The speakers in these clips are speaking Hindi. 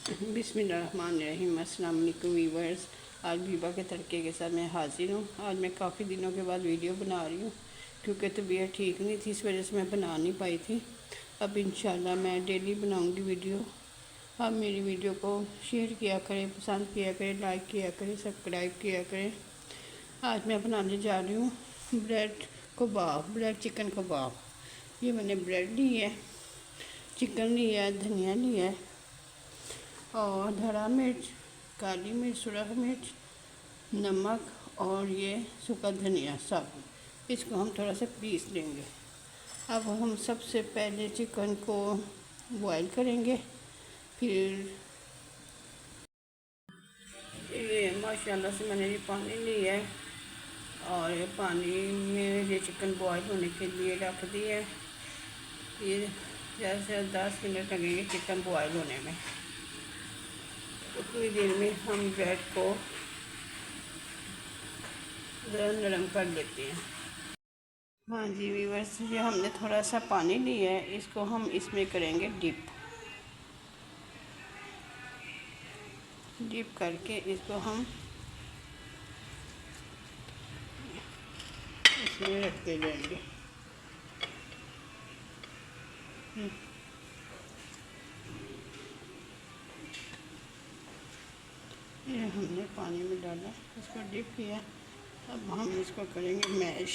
बिस्मिल्लाहिर्रहमानिर्रहीम। अस्सलाम वालेकुम व्यूअर्स। आज बीबा के तड़के के साथ मैं हाजिर हूँ। आज मैं काफ़ी दिनों के बाद वीडियो बना रही हूँ क्योंकि तबीयत ठीक नहीं थी, इस वजह से मैं बना नहीं पाई थी। अब इंशाल्लाह मैं डेली बनाऊँगी वीडियो। आप मेरी वीडियो को शेयर किया करें, पसंद किया करें, लाइक किया करें, सब्सक्राइब किया करें। आज मैं बनाने जा रही हूँ ब्रेड कबाब, ब्रेड चिकन कबाब। ये मैंने ब्रेड ली है, चिकन लिया है, धनिया लिया है और हरा मिर्च, काली मिर्च, सुरख मिर्च, नमक और ये सूखा धनिया साबुत। इसको हम थोड़ा सा पीस लेंगे। अब हम सबसे पहले चिकन को बॉईल करेंगे। फिर ये माशाल्लाह से मैंने ये पानी लिया है और ये पानी में ये चिकन बॉईल होने के लिए रख दिया है। ये ज़्यादा से ज़्यादा 10 मिनट लगेंगे चिकन बॉईल होने में। उतनी देर में हम ब्रेड को ज़रा नरम कर लेते हैं। हाँ जी व्यूअर्स, ये हमने थोड़ा सा पानी लिया है, इसको हम इसमें करेंगे डिप करके इसको हम इसमें रख के जाएंगे। ये हमने पानी में डाला, इसको डिप किया। अब हम इसको करेंगे मैश।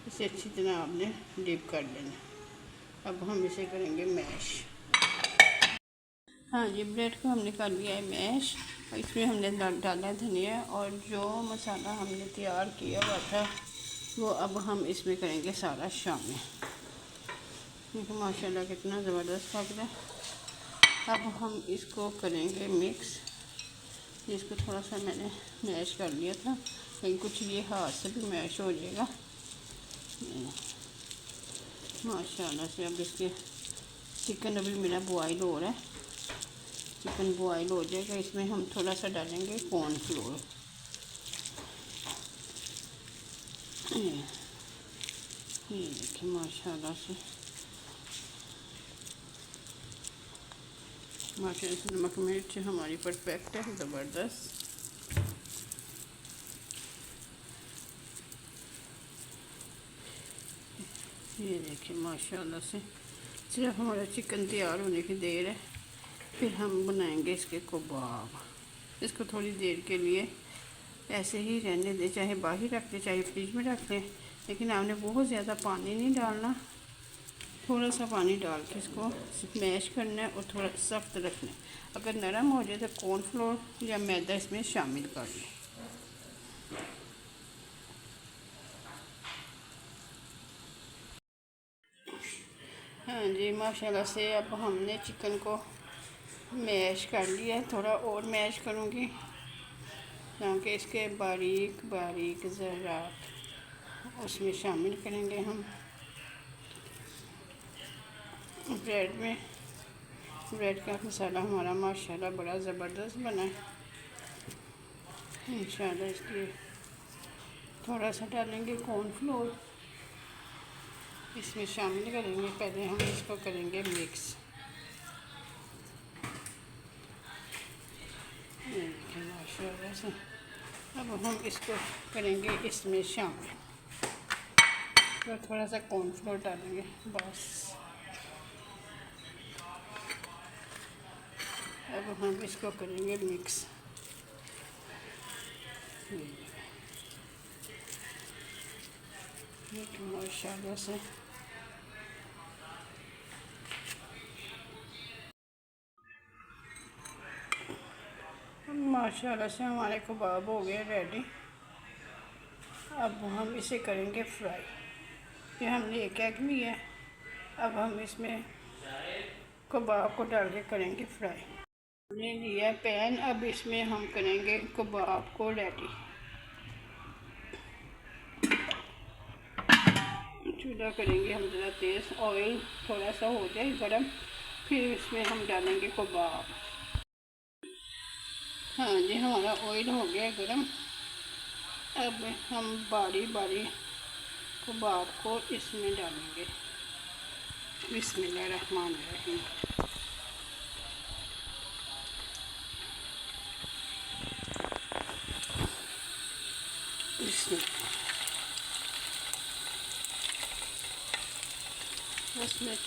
इसे अच्छी तरह आपने डिप कर लेना। अब हम इसे करेंगे मैश। हाँ जी, ब्रेड को हमने कर लिया है मैश। इसमें हमने डाला धनिया और जो मसाला हमने तैयार किया हुआ था वो अब हम इसमें करेंगे सारा शामिल। देखो माशाल्लाह कितना ज़बरदस्त पक रहा है। अब हम इसको करेंगे मिक्स। इसको थोड़ा सा मैंने मैश कर लिया था, लेकिन कुछ ये हाथ से भी मैश हो जाएगा माशाल्लाह से। अब इसके चिकन अभी मेरा बॉईल हो रहा है। चिकन बॉईल हो जाएगा, इसमें हम थोड़ा सा डालेंगे कॉर्नफ्लोर। ये देखिए माशाल्लाह से नमक मिर्च हमारी परफेक्ट है, ज़बरदस्त। ये देखिए माशाल्लाह से सिर्फ हमारा चिकन तैयार होने की देर है। फिर हम बनाएंगे इसके कबाब। इसको थोड़ी देर के लिए ऐसे ही रहने दें, चाहे बाहर रख दें चाहे फ्रिज में रख दें, लेकिन आपने बहुत ज़्यादा पानी नहीं डालना। थोड़ा सा पानी डाल के इसको मैश करना है और थोड़ा सख्त रखना है। अगर नरम हो जाए तो कॉर्नफ्लोर या मैदा इसमें शामिल कर लें। हाँ जी माशाल्लाह से अब हमने चिकन को मैश कर लिया है। थोड़ा और मैश करूँगी ताकि इसके बारीक बारीक ज़रात उसमें शामिल करेंगे हम ब्रेड में। ब्रेड का मसाला हमारा माशाल्लाह बड़ा ज़बरदस्त बना है। इंशाल्लाह इसके थोड़ा सा डालेंगे कॉर्नफ्लोर, इसमें शामिल करेंगे। पहले हम इसको करेंगे मिक्स। माशाल्लाह से अब हम इसको करेंगे इसमें शामिल। तो थोड़ा सा कॉर्नफ्लोर डालेंगे बस। अब हम इसको करेंगे मिक्स। माशाल्लाह से हमारे कबाब हो गए रेडी। अब हम इसे करेंगे फ्राई। ये हमने एक एग लिया है, अब हम इसमें कबाब को डाल के करेंगे फ्राई। हमने लिया पैन, अब इसमें हम करेंगे कबाब को रेडी। चूल्हा करेंगे हम ज़रा तेज़, ऑयल थोड़ा सा हो जाए गरम, फिर इसमें हम डालेंगे कबाब। हाँ जी हमारा ऑयल हो गया गरम। अब हम बारी बारी कबाब को इसमें डालेंगे। बिस्मिल्लाहिर्रहमानिर्रहीम।